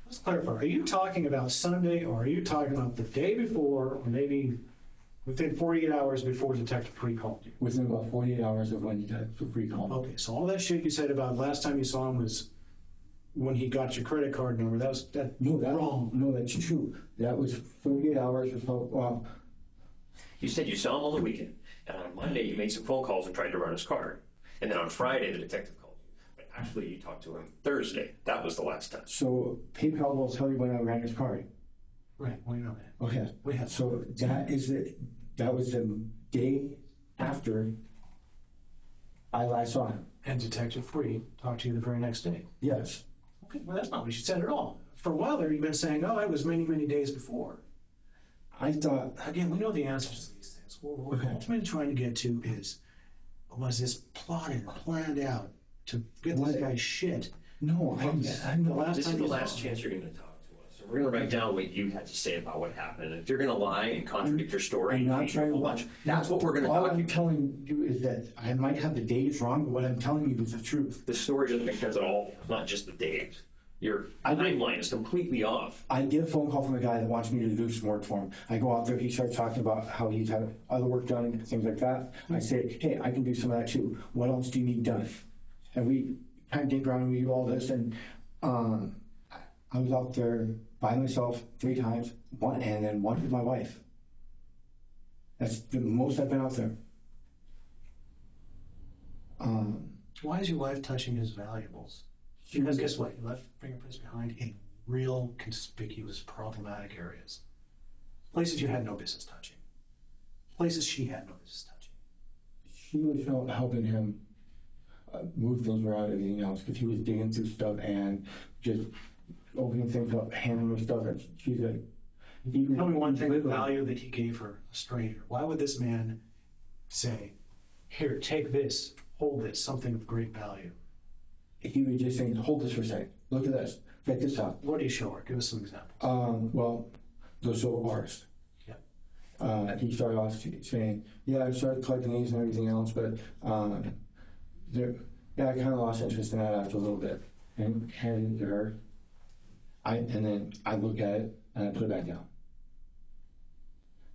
Let's clarify. Are you talking about Sunday, or are you talking about the day before, or maybe within 48 hours before Detective Free called you? Within about 48 hours of when Detective Free called. Okay, so all that shit you said about last time you saw him was when he got your credit card number. That's wrong. No, that's true. That was 48 hours or so. Well, You said you saw him on the weekend, and on Monday you made some phone calls and tried to run his card. And then on Friday the detective called you. But actually you talked to him Thursday. That was the last time. So PayPal will tell you when I ran his card. Right, well, you know that. Okay. We have. So that was the day after I last saw him. And Detective Free talked to you the very next day. Yes. Okay, well, that's not what she said at all. For a while there, you've been saying, oh, it was many, many days before. I thought, Again, we know the answers to these things. What we're Okay. ultimately trying to get to is, was this plotted, planned out to get this guy shit? no, I'm The not. last This is time the you last saw him. chance you're going to talk to us. And we're going to write down what you had to say about what happened. And if you're going to lie and contradict your story, I'm not change a trying to whole lie. bunch, that's what we're going to All I'm document. telling you is that I might have the dates wrong, but what I'm telling you is the truth. The story doesn't make sense at all, not just the dates. Your timeline is completely off. I get a phone call from a guy that wants me to do some work for him. I go out there, he starts talking about how he's had other work done and things like that. I say, hey, I can do some of that too. What else do you need done? And we kind of dig around and we do all this. And I was out there by myself 3 times, and then one with my wife. That's the most I've been out there. Why is your wife touching his valuables? Because guess what? You left fingerprints behind in real conspicuous problematic areas. Places you had no business touching. Places she had no business touching. She was helping him move things around and everything else because he was digging through stuff and just opening things up, handing her stuff. And she's like, Tell me one thing of value that he gave her, a stranger. Why would this man say, here, take this, hold this, something of great value? He was just saying, hold this for a second. Look at this. Check this out. What do you show her? Give us some examples. Well, those are bars. Yeah. He started off saying, yeah, I started collecting these and everything else, but I kind of lost interest in that after a little bit. And handed it to her. And then I looked at it and I put it back down.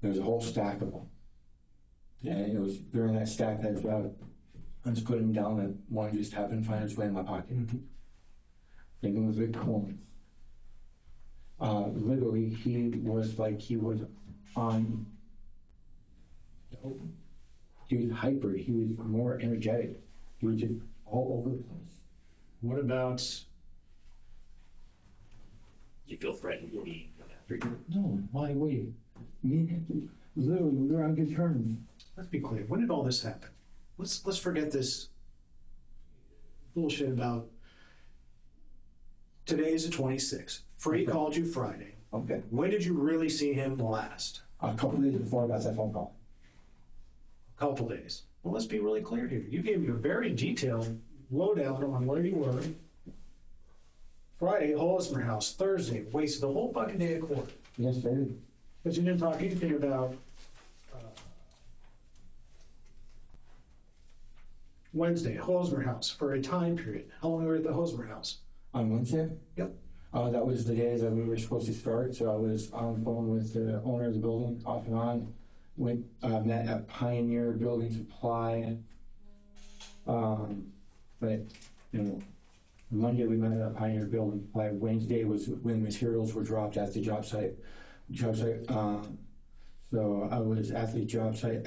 There was a whole stack of them. And it was during that stack that I just put them down and one just happened to find its way in my pocket. Thinking it was big coins. Literally, he was on. He was hyper. He was more energetic. He was just all over the place. What about, You feel threatened when he come after you. No, why wait? Literally, we were on good terms. let's be clear, when did all this happen? Let's forget this bullshit about today is the 26th. Free Okay. called you Friday. Okay. When did you really see him last? A couple days before I got that phone call. A couple days. Well, let's be really clear here. You gave me a very detailed lowdown on where you were. Friday, Hosmer House. Thursday, wasted the whole fucking day at court. Yes, I did. But you didn't talk anything about Wednesday, Hosmer House for a time period. How long were you at the Hosmer House? On Wednesday? Yep. That was the day that we were supposed to start, so I was on the phone with the owner of the building, off and on. Met at Pioneer Building Supply. But, Monday we met at Pioneer Building Supply. Wednesday was when materials were dropped at the job site. So I was at the job site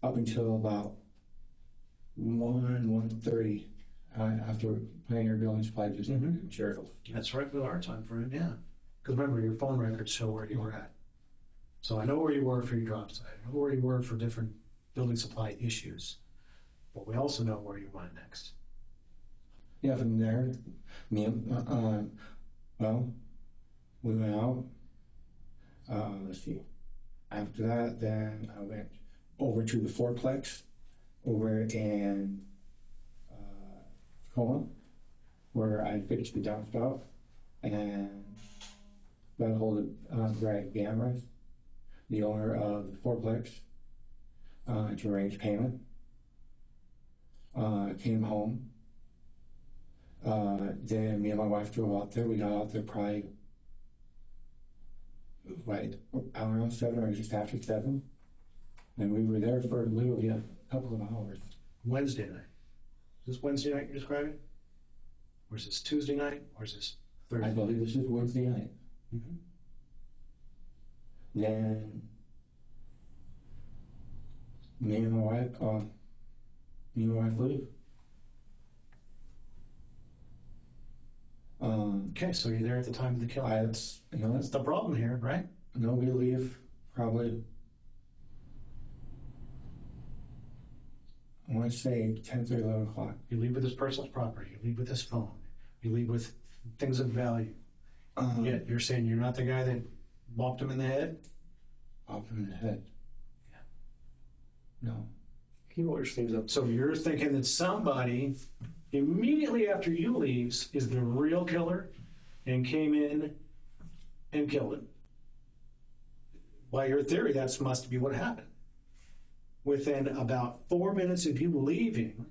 up until about 1:30 after Pioneer Building Supply just materials. That's right with our time frame, yeah. Because remember, your phone records show where you were at. So I know where you were for your drop site. I know where you were for different building supply issues. But we also know where you went next. Yeah, from there, we went out. Let's see. After that, then I went over to the fourplex over in Tacoma, where I fixed the downspout and got a hold of Greg Gamras, the owner of the fourplex, to arrange payment. Came home. Then me and my wife drove out there. We got out there probably around 7 or just after 7. And we were there for literally a couple of hours. Wednesday night. Is this Wednesday night you're describing? Or is this Tuesday night? Or is this Thursday? I believe this is Wednesday night. Mhm. Then Me and my wife, leave. Okay, so you're there at the time of the killing. That's, That's the problem here, right? we leave probably, I want to say 10:30, 11 o'clock. You leave with this person's property. You leave with his phone. You leave with things of value. Yet you're saying you're not the guy that bopped him in the head? Off in the head. No. He orders things up. So you're thinking that somebody immediately after you leaves is the real killer and came in and killed him. By your theory, that must be what happened. Within about 4 minutes of you leaving,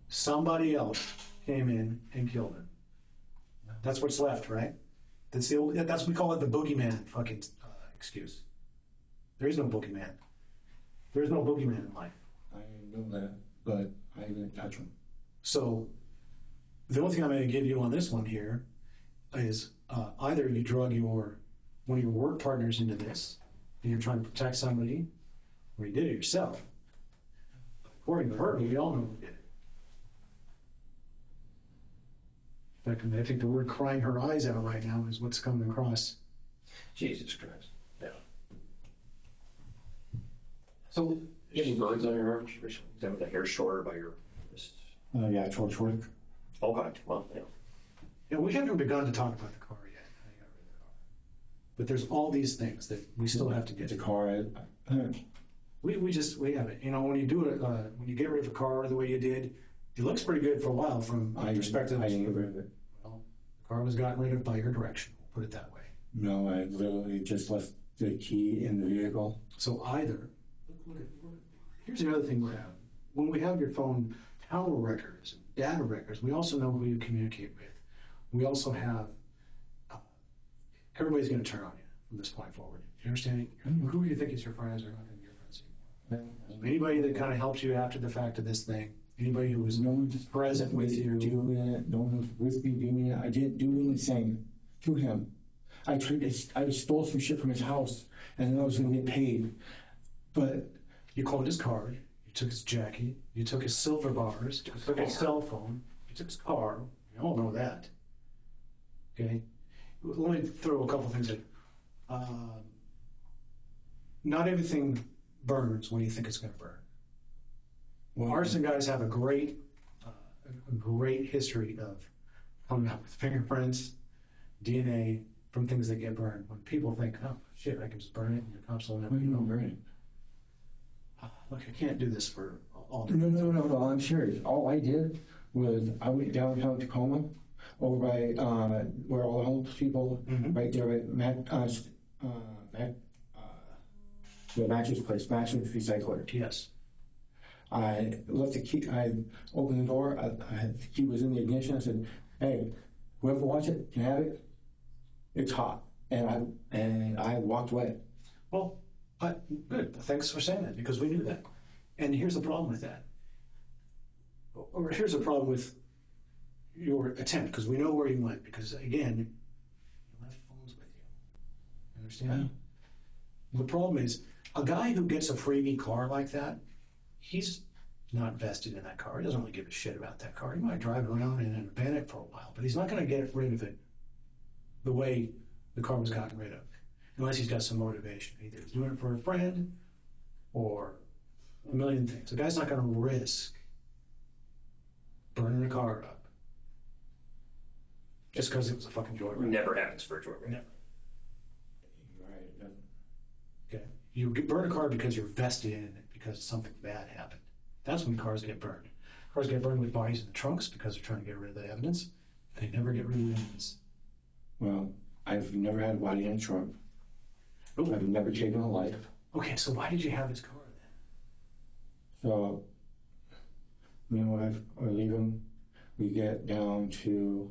somebody else came in and killed him. That's what's left, right? That's what we call it, the boogeyman fucking excuse. There is no boogeyman. There is no boogeyman in life. I know that, but I didn't touch him. So the only thing I'm going to give you on this one here is either you drug one of your work partners into this and you're trying to protect somebody, or you did it yourself. According to her, we all know who did it. In fact, I think the word crying her eyes out right now is what's coming across. Jesus Christ. Yeah. So, you have any burns on your arms recently? Is that with the hair shorter by your wrists? Yeah, George Work. Oh, God. Well, yeah. Yeah, we haven't begun to talk about the car yet. I got rid of the car. But there's all these things that we still have to get The to. car, We haven't. When you do it, when you get rid of a car the way you did, it looks pretty good for a while from my perspective. I didn't get rid of it. Well, the car was gotten rid of by your direction. We'll put it that way. No, I literally just left the key in the vehicle. So either, here's the other thing we have. When we have your phone tower records, data records, we also know who you communicate with. We also have, everybody's going to turn on you from this point forward. You understand? Who do you think is your friends are not going to be your friends anymore? Anybody that kind of helped you after the fact of this thing, anybody who was No one just present with you. doing it. No one was with me doing it. I didn't do anything to him. I stole some shit from his house, and then I was going to get paid. But You called his card, you took his jacket, you took his silver bars, you took his cell phone, you took his car. We all know that. Okay? Let me throw a couple things in. Not everything burns when you think it's going to burn. Arson guys have a great history of coming up with fingerprints, DNA from things that get burned. When people think, oh shit, I can just burn it, and your cops will never you know. don't burn it. Look, I can't do this for all day. No, I'm serious. All I did was I went downtown Tacoma, over by where all the homeless people, right there at the Mattress place, Mattress Recycler. Yes. I left the key. I opened the door. The key was in the ignition. I said, "Hey, whoever wants it can have it. It's hot." And I walked away. Well, good. Thanks for saying that because we knew that. And here's the problem with that. Or here's the problem with your attempt because we know where you went because again, you left phones with you. Understand? The problem is a guy who gets a freebie car like that, he's not vested in that car. He doesn't really give a shit about that car. He might drive it around and abandon it for a while, but he's not going to get rid of it the way the car was gotten rid of, unless he's got some motivation. Either he's doing it for a friend or a million things. The guy's not going to risk burning a car up just because it was a fucking joyride. Never happens for a joyride. Never. Right. Okay. You burn a car because you're vested in it because something bad happened. That's when cars get burned. Cars get burned with bodies in the trunks because they're trying to get rid of the evidence. They never get rid of the evidence. Well, I've never had a body in a trunk. Nope. I've never taken a life. Okay, so why did you have his car then? So, me and my wife are leaving. We get down to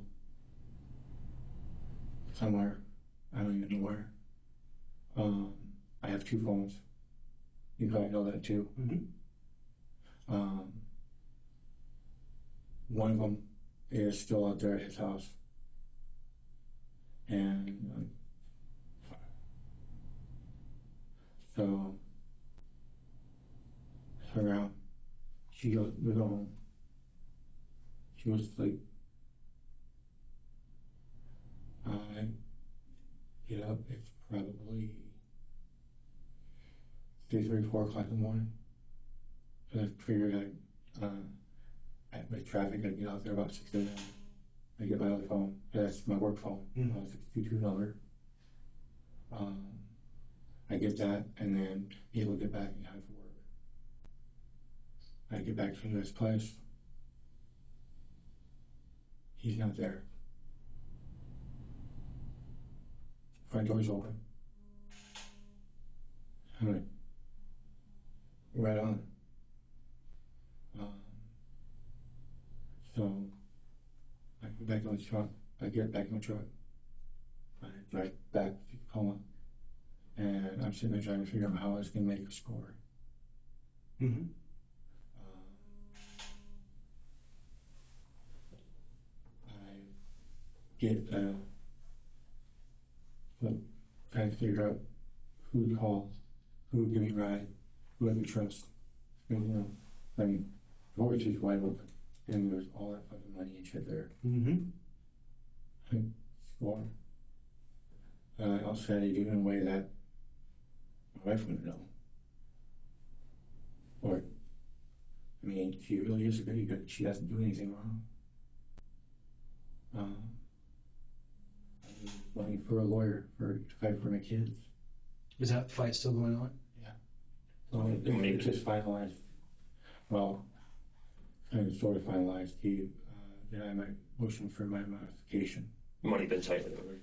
somewhere. I don't even know where. I have two phones. You probably know that too. Mm-hmm. One of them is still out there at his house. And so around. She goes, we go home. She was like, I get up, it's probably 3:30, 4 o'clock in the morning. And I figured with traffic, I'd get out there about 6 a.m. I get my other phone, that's my work phone, 622 number. I get that, and then be able to get back in time for work. I get back to this place. He's not there. Front door's open. I'm like, right on. So I get back in the truck. I drive back to Tacoma, and I'm sitting there trying to figure out how I was going to make a score. Mm-hmm. I get trying to figure out who to call, who would give me a ride, who I would trust. And, I mean, the mortgage is wide open, and there's all that fucking money and shit there. Mm-hmm. I score. I also had to do it in a way that my wife wouldn't know. Or, I mean, she really is a goody good. She doesn't do anything wrong. I was running for a lawyer to fight for my kids. Is that fight still going on? Yeah. So it just finalized. Well, kind of sort of finalized. He denied my motion for my modification. Money been cited over.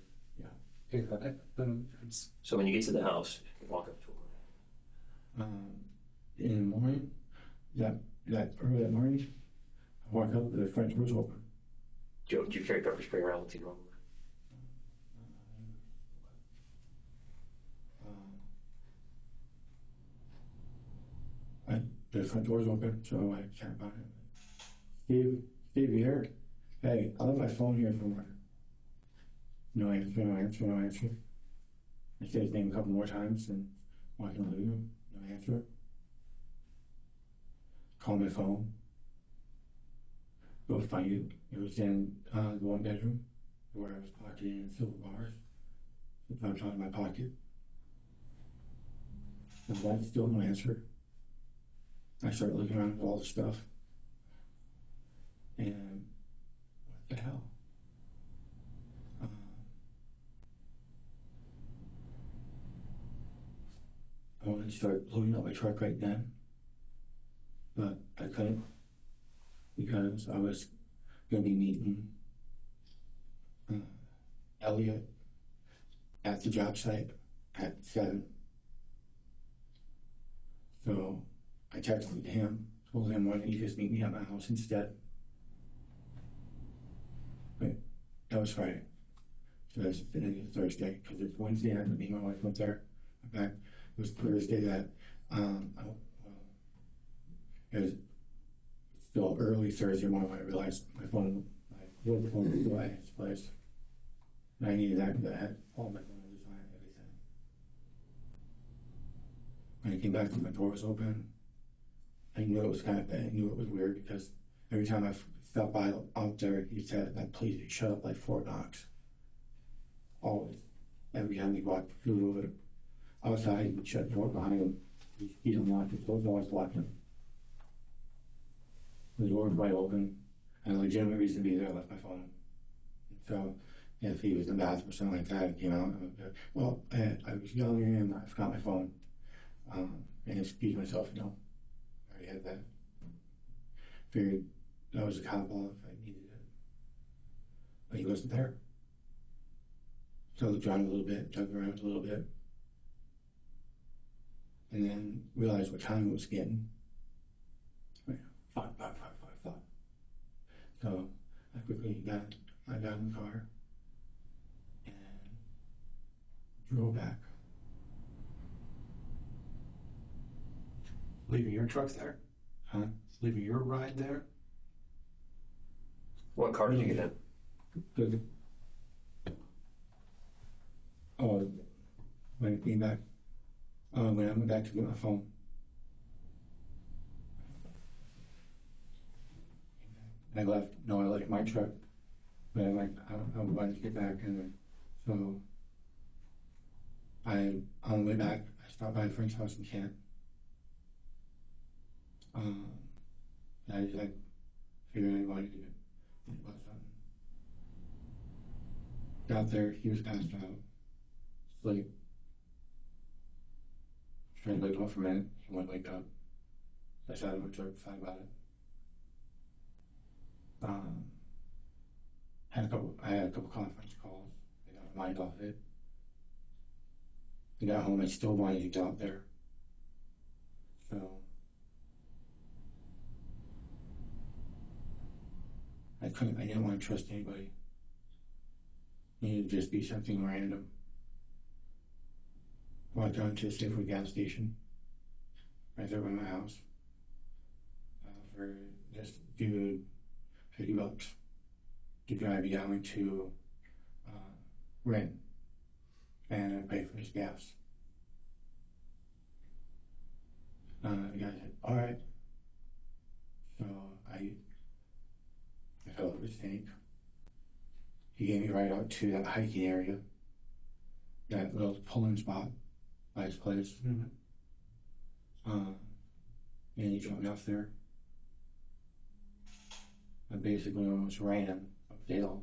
So when you get to the house, you walk up to her. In the morning, early that morning, I walk up, the front door's open. Do you carry pepper spray around with you? The front door's open, so I tap on it. Steve, you here? Hey, I left my phone here somewhere. No answer. I say his name a couple more times and walk in the living room. No answer. Call my phone. Go find it. It was in the one bedroom where I was pocketing silver bars. I was in my pocket. And that's still no answer. I started looking around at all the stuff. And what the hell? I wanted to start loading up my truck right then, but I couldn't because I was going to be meeting Elliot at the job site at 7. So I texted him, told him why don't you just meet me at my house instead. But that was Friday. So that's Thursday, because it's Wednesday night that me and my wife went there. In fact, it was Thursday that it was still early Thursday morning when I realized my phone was at his place. And I needed that because I had all my phone design and everything. When I came back, my door was open. I knew it was I knew it was weird because every time I stopped by out there, he said, like, please shut up like Fort Knox. Always. Every time he walked through it. Outside, he would shut the door behind him. He don't lock it. Those always lock him. The door was wide open. And a legitimate reason to be there, I left my phone. So if he was in the bathroom or something like that and came out, I was yelling at him, I forgot my phone. And excused myself, I already had that. Figured that was a cop off if I needed it. But he wasn't there. So I looked around a little bit, dug around a little bit. And then realized what time it was getting. Fuck. So I quickly got in the car and drove back. Leaving your truck there? Huh? Leaving your ride there? What car did you get in? Good. Oh, when I came back, when I went back to get my phone. I left my truck, but I'm like, I wanted to get back in there. So on the way back, I stopped by a friend's house in Kent. I just like figured I wanted to think about something. Got there, he was passed out, asleep. Tried to wake him up for a minute, he wouldn't wake up. I sat in my truck, thought about it. I had a couple conference calls. I got my mind off it. I got home, I still wanted to get out there. So I didn't want to trust anybody. It needed to just be something random. Walked down to a Safeway gas station right there by my house. For this dude $50 to drive me down to Ren and pay for his gas. The guy said, all right. So I filled up his tank. He gave me right out to that hiking area, that little pulling spot by his place. And he dropped me off there. I basically almost ran up the hill